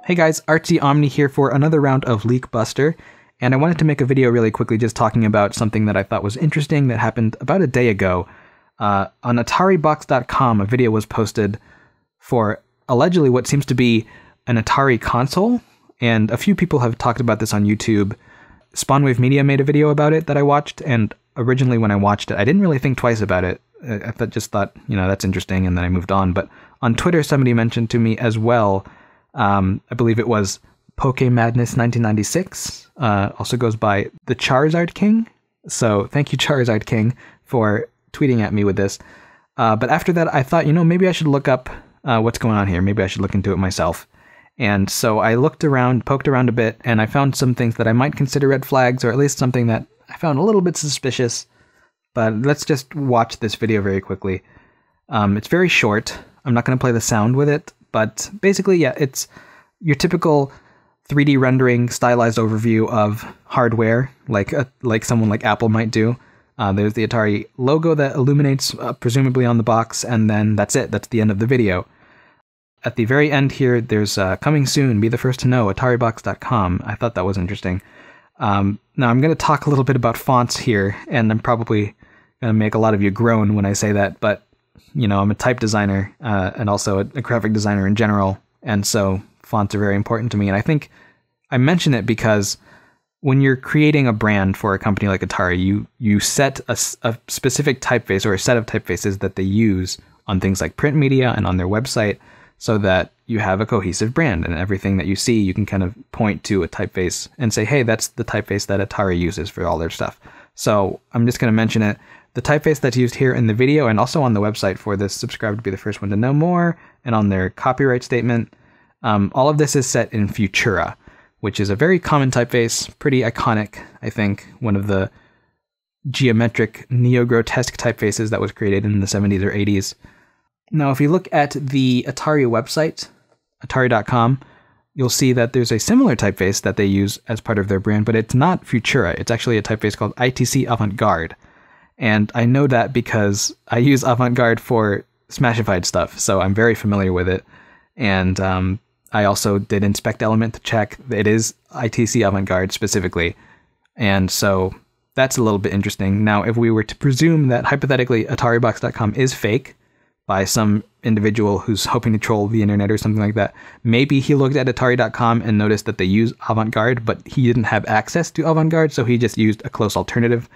Hey guys, Artsy Omni here for another round of Leakbuster, and I wanted to make a video really quickly just talking about something that I thought was interesting that happened about a day ago. On Ataribox.com, a video was posted for allegedly what seems to be an Atari console, and a few people have talked about this on YouTube. Spawnwave Media made a video about it that I watched, and originally when I watched it, I didn't really think twice about it. I just thought, you know, that's interesting, and then I moved on. But on Twitter, somebody mentioned to me as well, I believe it was PokeMadness 1996, also goes by the Charizard King. So thank you, Charizard King, for tweeting at me with this. But after that, I thought, you know, maybe I should look up what's going on here. Maybe I should look into it myself. And so I looked around, poked around a bit, and I found some things that I might consider red flags, or at least something that I found a little bit suspicious. But let's just watch this video very quickly. It's very short. I'm not going to play the sound with it, but basically, yeah, it's your typical 3D rendering stylized overview of hardware, like someone like Apple might do. There's the Atari logo that illuminates presumably on the box, and then that's it. That's the end of the video. At the very end here, there's coming soon, be the first to know, Ataribox.com. I thought that was interesting. Now I'm going to talk a little bit about fonts here, and I'm probably going to make a lot of you groan when I say that, but you know, I'm a type designer and also a graphic designer in general, and so fonts are very important to me. And I think I mention it because when you're creating a brand for a company like Atari, you set a specific typeface or a set of typefaces that they use on things like print media and on their website, so that you have a cohesive brand, and everything that you see, you can kind of point to a typeface and say, hey, that's the typeface that Atari uses for all their stuff. So I'm just going to mention it. The typeface that's used here in the video and also on the website for this subscribe to be the first one to know more, and on their copyright statement, all of this is set in Futura, which is a very common typeface, pretty iconic, I think, one of the geometric neo-grotesque typefaces that was created in the 70s or 80s. Now, if you look at the Atari website, Atari.com, you'll see that there's a similar typeface that they use as part of their brand, but it's not Futura. It's actually a typeface called ITC Avant-Garde. And I know that because I use Avant-Garde for Smashified stuff, so I'm very familiar with it. And I also did Inspect Element to check that it is ITC Avant-Garde specifically. And so that's a little bit interesting. Now, if we were to presume that hypothetically Ataribox.com is fake by some individual who's hoping to troll the internet or something like that, maybe he looked at Atari.com and noticed that they use Avant-Garde, but he didn't have access to Avant-Garde, so he just used a close alternative,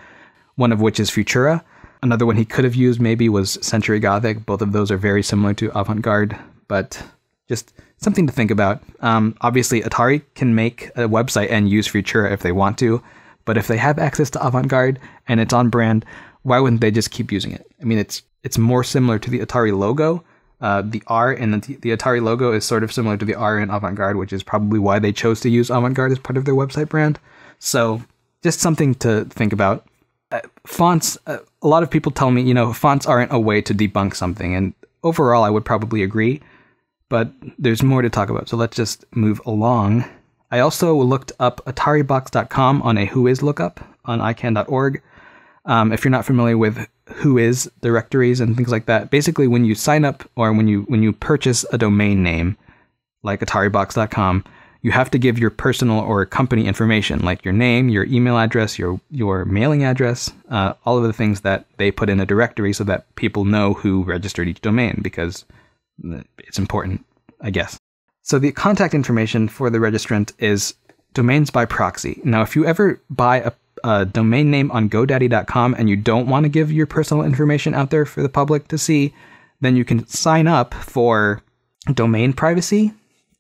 one of which is Futura. Another one he could have used maybe was Century Gothic. Both of those are very similar to Avant-Garde, but just something to think about. Obviously, Atari can make a website and use Futura if they want to, but if they have access to Avant-Garde and it's on brand, why wouldn't they just keep using it? I mean, it's more similar to the Atari logo. The R in the Atari logo is sort of similar to the R in Avant-Garde, which is probably why they chose to use Avant-Garde as part of their website brand. So just something to think about. Fonts, a lot of people tell me, you know, fonts aren't a way to debunk something, and overall I would probably agree, but there's more to talk about, so let's just move along. I also looked up Ataribox.com on a Whois lookup on icann.org. If you're not familiar with Whois directories and things like that, basically when you sign up or when you purchase a domain name like Ataribox.com, you have to give your personal or company information, like your name, your email address, your mailing address, all of the things that they put in a directory so that people know who registered each domain, because it's important, I guess. So the contact information for the registrant is domains by proxy. Now, if you ever buy a domain name on GoDaddy.com and you don't want to give your personal information out there for the public to see, then you can sign up for domain privacy,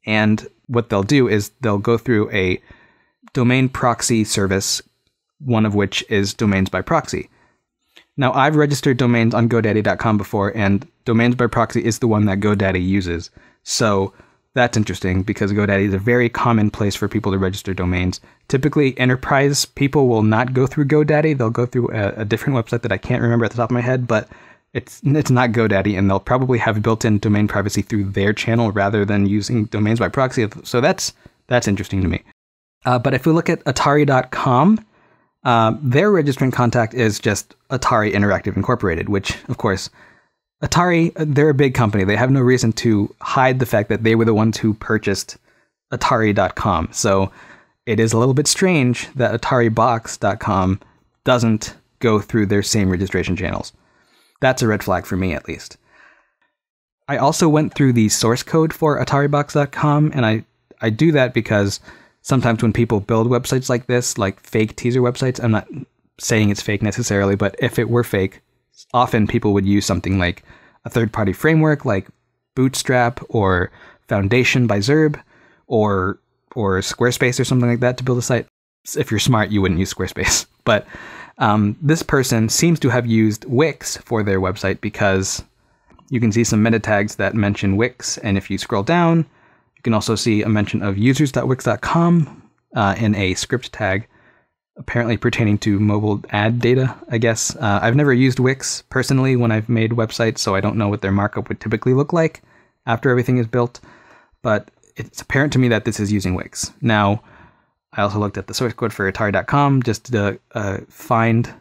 and what they'll do is they'll go through a domain proxy service, one of which is domains by proxy. Now, I've registered domains on GoDaddy.com before, and domains by proxy is the one that GoDaddy uses. So that's interesting because GoDaddy is a very common place for people to register domains. Typically, enterprise people will not go through GoDaddy. They'll go through a different website that I can't remember at the top of my head, but it's not GoDaddy, and they'll probably have built-in domain privacy through their channel rather than using domains by proxy. So that's interesting to me. But if we look at Atari.com, their registrant contact is just Atari Interactive Incorporated, which, of course, Atari, they're a big company. They have no reason to hide the fact that they were the ones who purchased Atari.com. So it is a little bit strange that Ataribox.com doesn't go through their same registration channels. That's a red flag for me, at least. I also went through the source code for Ataribox.com, and I do that because sometimes when people build websites like this, like fake teaser websites, I'm not saying it's fake necessarily, but if it were fake, often people would use something like a third-party framework like Bootstrap or Foundation by Zurb or Squarespace or something like that to build a site. If you're smart, you wouldn't use Squarespace. But this person seems to have used Wix for their website because you can see some meta tags that mention Wix, and if you scroll down, you can also see a mention of users.wix.com in a script tag, apparently pertaining to mobile ad data, I guess. I've never used Wix personally when I've made websites, so I don't know what their markup would typically look like after everything is built, but it's apparent to me that this is using Wix. Now, I also looked at the source code for Atari.com just to find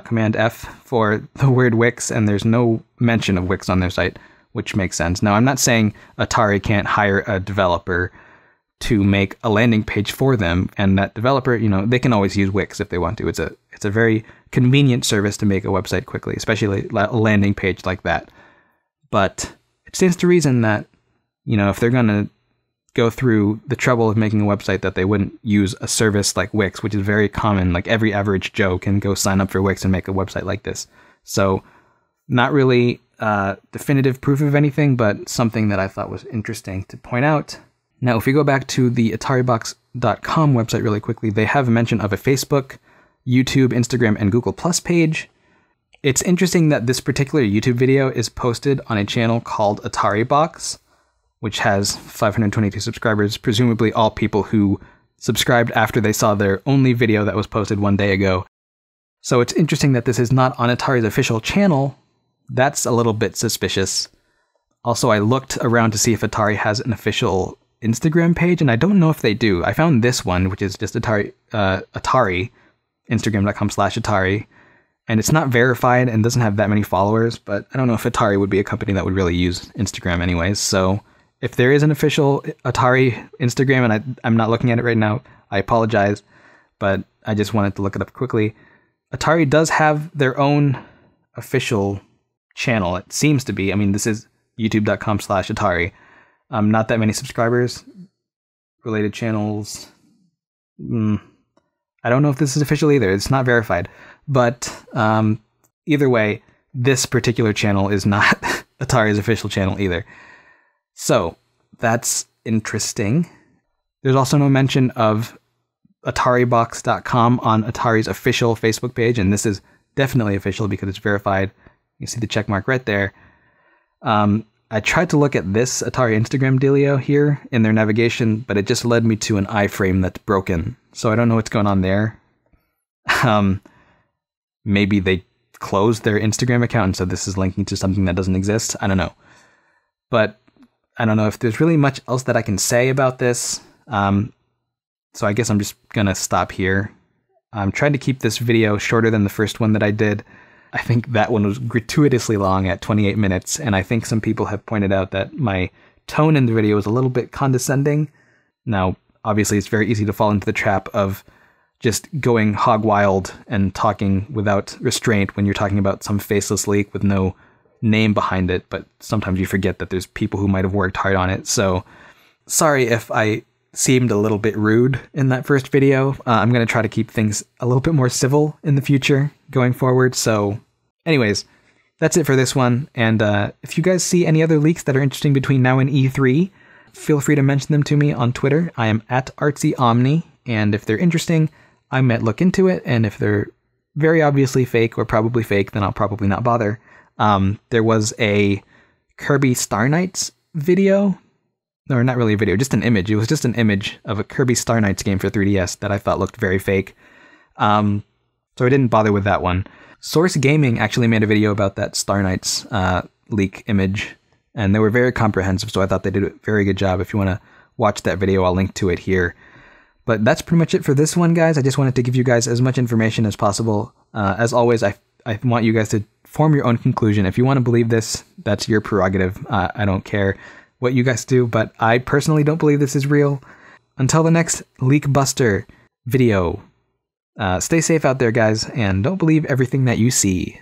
Command F for the word Wix, and there's no mention of Wix on their site, which makes sense. Now, I'm not saying Atari can't hire a developer to make a landing page for them, and that developer, you know, they can always use Wix if they want to. It's a very convenient service to make a website quickly, especially a landing page like that. But it stands to reason that, you know, if they're going to go through the trouble of making a website, that they wouldn't use a service like Wix, which is very common. Like every average Joe can go sign up for Wix and make a website like this. So not really definitive proof of anything, but something that I thought was interesting to point out. Now, if we go back to the Ataribox.com website really quickly, they have a mention of a Facebook, YouTube, Instagram, and Google Plus page. It's interesting that this particular YouTube video is posted on a channel called Ataribox, which has 522 subscribers, presumably all people who subscribed after they saw their only video that was posted one day ago. So it's interesting that this is not on Atari's official channel. That's a little bit suspicious. Also, I looked around to see if Atari has an official Instagram page, and I don't know if they do. I found this one, which is just Atari, Instagram.com/Atari, and it's not verified and doesn't have that many followers, but I don't know if Atari would be a company that would really use Instagram anyways, so if there is an official Atari Instagram, and I'm not looking at it right now, I apologize, but I just wanted to look it up quickly. Atari does have their own official channel, it seems to be. I mean, this is youtube.com/Atari. Not that many subscribers. Related channels. I don't know if this is official either. It's not verified. But either way, this particular channel is not Atari's official channel either. So that's interesting. There's also no mention of Ataribox.com on Atari's official Facebook page, and this is definitely official because it's verified. You see the check mark right there. I tried to look at this Atari Instagram dealio here in their navigation, but it just led me to an iframe that's broken. So I don't know what's going on there. Maybe they closed their Instagram account, and so this is linking to something that doesn't exist. I don't know. But I don't know if there's really much else that I can say about this. So I guess I'm just gonna stop here. I'm trying to keep this video shorter than the first one that I did. I think that one was gratuitously long at 28 minutes, and I think some people have pointed out that my tone in the video was a little bit condescending. Now, obviously, it's very easy to fall into the trap of just going hog wild and talking without restraint when you're talking about some faceless leak with no name behind it, but sometimes you forget that there's people who might have worked hard on it. So sorry if I seemed a little bit rude in that first video. I'm going to try to keep things a little bit more civil in the future going forward. So anyways, that's it for this one. And if you guys see any other leaks that are interesting between now and E3, feel free to mention them to me on Twitter. I am at Artsy Omni, and if they're interesting, I might look into it, and if they're very obviously fake or probably fake, then I'll probably not bother. There was a Kirby Star Knights video, or not really a video, just an image. It was just an image of a Kirby Star Knights game for 3DS that I thought looked very fake. So I didn't bother with that one. Source Gaming actually made a video about that Star Knights leak image, and they were very comprehensive, so I thought they did a very good job. If you want to watch that video, I'll link to it here. But that's pretty much it for this one, guys. I just wanted to give you guys as much information as possible. As always, I want you guys to form your own conclusion. If you want to believe this, that's your prerogative. I don't care what you guys do, but I personally don't believe this is real. until the next Leakbuster video, stay safe out there, guys, and don't believe everything that you see.